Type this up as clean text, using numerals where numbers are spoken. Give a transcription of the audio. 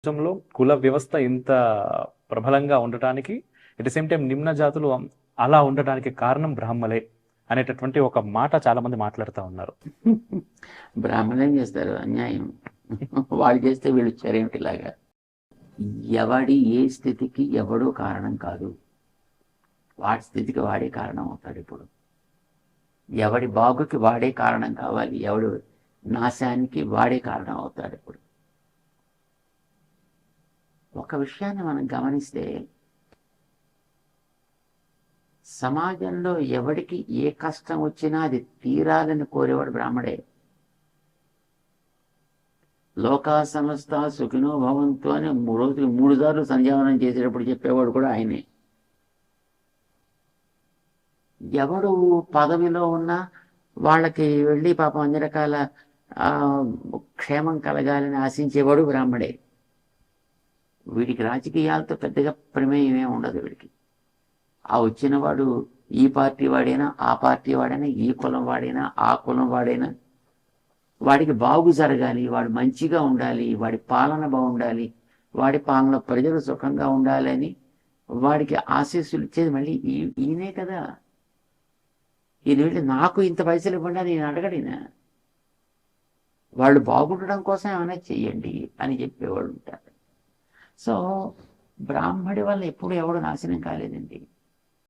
సమాజంలో కుల వ్యవస్థ ఇంత ప్రబలంగా ఉండటానికి ఎట్ ది సేమ్ టైం నిమ్న జాతులు అలా ఉండటానికి కారణం బ్రాహ్మలే అనేటటువంటి ఒక మాట చాలా మంది మాట్లాడుతూ ఉన్నారు. బ్రాహ్మణులు ఏం చేస్తారు? అన్యాయం. వాళ్ళు చేస్తే వీళ్ళు ఇచ్చారేమిటిలాగా. ఎవడి ఏ స్థితికి ఎవడో కారణం కాదు, వాడి స్థితికి వాడే కారణం అవుతాడు. ఇప్పుడు ఎవడి బాగుకి వాడే కారణం కావాలి, ఎవడు నాశానికి వాడే కారణం అవుతాడు. ఇప్పుడు ఒక విషయాన్ని మనం గమనిస్తే, సమాజంలో ఎవడికి ఏ కష్టం వచ్చినా అది తీరాలని కోరేవాడు బ్రాహ్మడే. లోకా సమస్త సుఖినో భవంతు అని రోజుకి 3 సార్లు సంధ్యావనం చేసేటప్పుడు చెప్పేవాడు కూడా ఆయనే. ఎవడు పదవిలో ఉన్నా వాళ్ళకి వెళ్ళి పాపం అన్ని రకాల క్షేమం కలగాలని ఆశించేవాడు బ్రాహ్మడే. వీడికి రాజకీయాలతో పెద్దగా ప్రమేయం ఏమి ఉండదు. వీడికి ఆ వచ్చిన వాడు ఈ పార్టీ వాడైనా, ఆ పార్టీ వాడైనా, ఈ కులం వాడైనా, ఆ కులం వాడైనా, వాడికి బాగు జరగాలి, వాడు మంచిగా ఉండాలి, వాడి పాలన బాగుండాలి, వాడి పాలన ప్రజలు సుఖంగా ఉండాలి అని వాడికి ఆశీస్సులు ఇచ్చేది మళ్ళీ ఈయనే కదా. ఈయన వెళ్ళి నాకు ఇంత పైసలు ఇవ్వండి అని ఈయన అడగడినా. వాళ్ళు బాగుండడం కోసం ఏమైనా చెయ్యండి అని చెప్పేవాళ్ళు ఉంటారు. సో బ్రాహ్మడి వల్ల ఎప్పుడు ఎవడు నాశనం కాలేదండి.